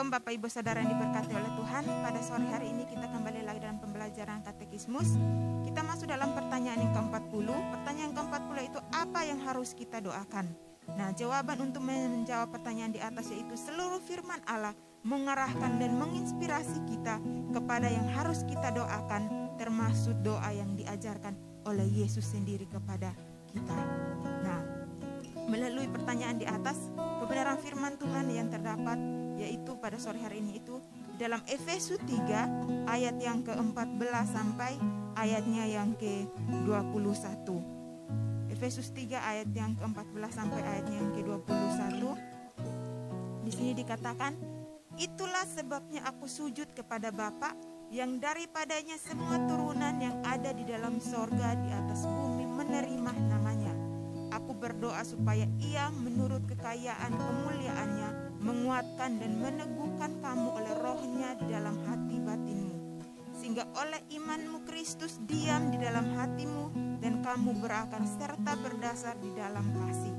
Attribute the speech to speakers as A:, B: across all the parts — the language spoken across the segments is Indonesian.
A: Shalom Bapak Ibu Saudara yang diberkati oleh Tuhan. Pada sore hari ini kita kembali lagi dalam pembelajaran katekismus. Kita masuk dalam pertanyaan yang ke-40. Pertanyaan ke-40 itu apa yang harus kita doakan? Nah, jawaban untuk menjawab pertanyaan di atas yaitu seluruh firman Allah mengarahkan dan menginspirasi kita kepada yang harus kita doakan, termasuk doa yang diajarkan oleh Yesus sendiri kepada kita. Nah, melalui pertanyaan di atas, kebenaran firman Tuhan yang terdapat yaitu pada sore hari ini itu dalam Efesus 3 ayat yang ke-14 sampai ayatnya yang ke-21. Efesus 3 ayat yang ke-14 sampai ayatnya yang ke-21. Di sini dikatakan, itulah sebabnya aku sujud kepada Bapa yang daripadanya semua turunan yang ada di dalam sorga di atas bumi menerima namanya. Aku berdoa supaya Ia menurut kekayaan kemuliaannya menguatkan dan meneguhkan kamu oleh rohnya di dalam hati batinmu, sehingga oleh imanmu Kristus diam di dalam hatimu dan kamu berakar serta berdasar di dalam kasih.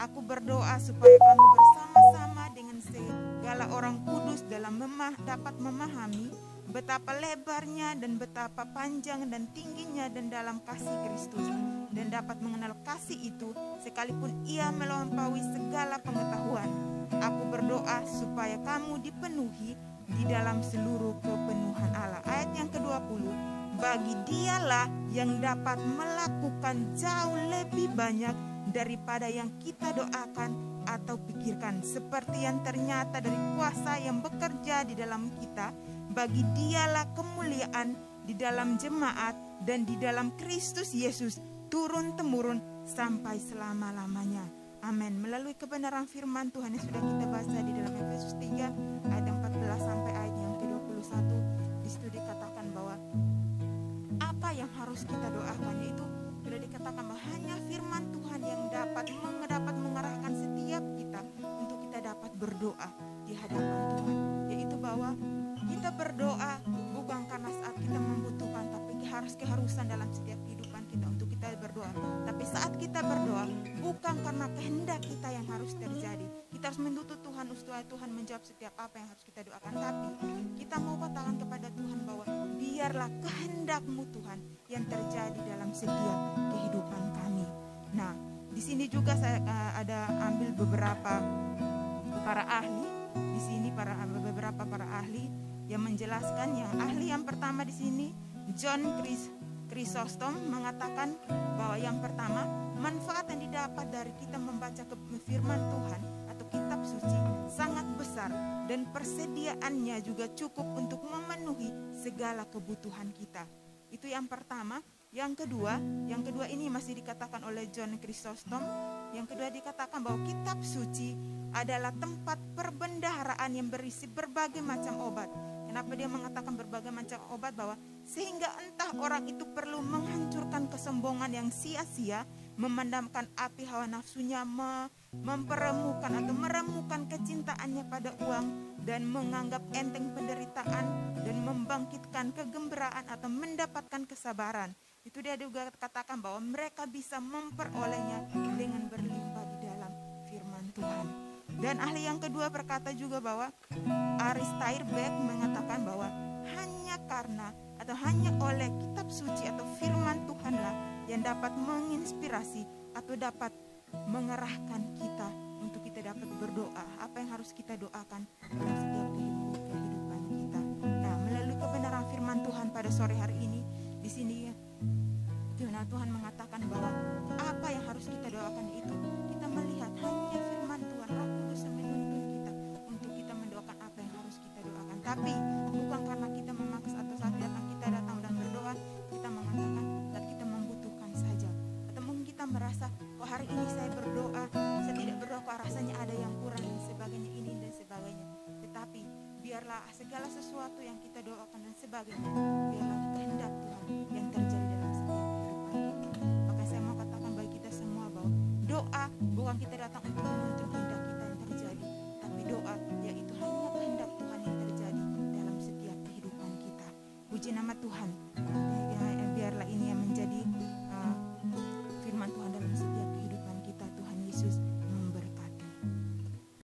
A: Aku berdoa supaya kamu bersama-sama dengan segala orang kudus dalam dapat memahami betapa lebarnya dan betapa panjang dan tingginya dan dalam kasih Kristus, dan dapat mengenal kasih itu sekalipun ia melampaui segala pengetahuan. Aku berdoa supaya kamu dipenuhi di dalam seluruh kepenuhan Allah. Ayat yang ke-20, bagi Dialah yang dapat melakukan jauh lebih banyak daripada yang kita doakan atau pikirkan, seperti yang ternyata dari kuasa yang bekerja di dalam kita. Bagi Dialah kemuliaan di dalam jemaat dan di dalam Kristus Yesus turun-temurun sampai selama-lamanya. Amin. Melalui kebenaran firman Tuhan yang sudah kita baca di dalam Efesus 3 ayat 14 sampai ayat yang ke-21, di situ dikatakan bahwa apa yang harus kita doakan, yaitu sudah dikatakan bahwa hanya firman Tuhan yang dapat mengarahkan setiap kita untuk kita dapat berdoa di hadapan Tuhan, yaitu bahwa kita berdoa bukan karena saat kita membutuhkan, tapi keharusan dalam setiap kehidupan kita untuk kita berdoa. Tapi saat kita berdoa bukan karena kehendak kita yang harus terjadi. Kita harus menuntut Tuhan supaya Tuhan menjawab setiap apa yang harus kita doakan, tapi kita mau katakan kepada Tuhan bahwa biarlah kehendak-Mu Tuhan yang terjadi dalam setiap kehidupan kami. Nah, di sini juga saya ada ambil beberapa para ahli. Di sini beberapa para ahli yang menjelaskan. Yang ahli yang pertama di sini John Chrysostom mengatakan bahwa yang pertama, manfaat yang didapat dari kita membaca firman Tuhan atau kitab suci sangat besar dan persediaannya juga cukup untuk memenuhi segala kebutuhan kita. Itu yang pertama. Yang kedua ini masih dikatakan oleh John Chrysostom. Yang kedua dikatakan bahwa kitab suci adalah tempat perbendaharaan yang berisi berbagai macam obat. Kenapa dia mengatakan berbagai macam obat? Bahwa sehingga entah orang itu perlu menghancurkan kesombongan yang sia-sia, memadamkan api hawa nafsunya, memperemukan atau meremukan kecintaannya pada uang, dan menganggap enteng penderitaan, dan membangkitkan kegembiraan atau mendapatkan kesabaran. Itu dia juga katakan bahwa mereka bisa memperolehnya dengan berlimpah di dalam firman Tuhan. Dan ahli yang kedua berkata juga bahwa Aristair Beck mengatakan bahwa hanya karena atau hanya oleh kitab suci atau firman Tuhanlah yang dapat menginspirasi atau dapat mengarahkan kita untuk kita dapat berdoa. Apa yang harus kita doakan dalam setiap kehidupan kita. Nah, melalui kebenaran firman Tuhan pada sore hari ini, di sini Tuhan mengatakan bahwa apa yang harus kita doakan itu kita melihat hanya firman Tuhan, Roh Kudus yang menuntun kita untuk kita mendoakan apa yang harus kita doakan. Tapi bukan karena kita memaksa atau saat kita datang dan berdoa kita mengatakan saat kita membutuhkan saja. Atau mungkin kita merasa, oh hari ini saya berdoa, saya tidak berdoa kok rasanya ada yang kurang dan sebagainya, ini dan sebagainya. Tetapi biarlah segala sesuatu yang kita doakan dan sebagainya, biarlah kehendak Tuhan yang terjadi dalam setiap kehidupan kita. Maka saya mau katakan bagi kita semua bahwa doa bukan kita datang untuk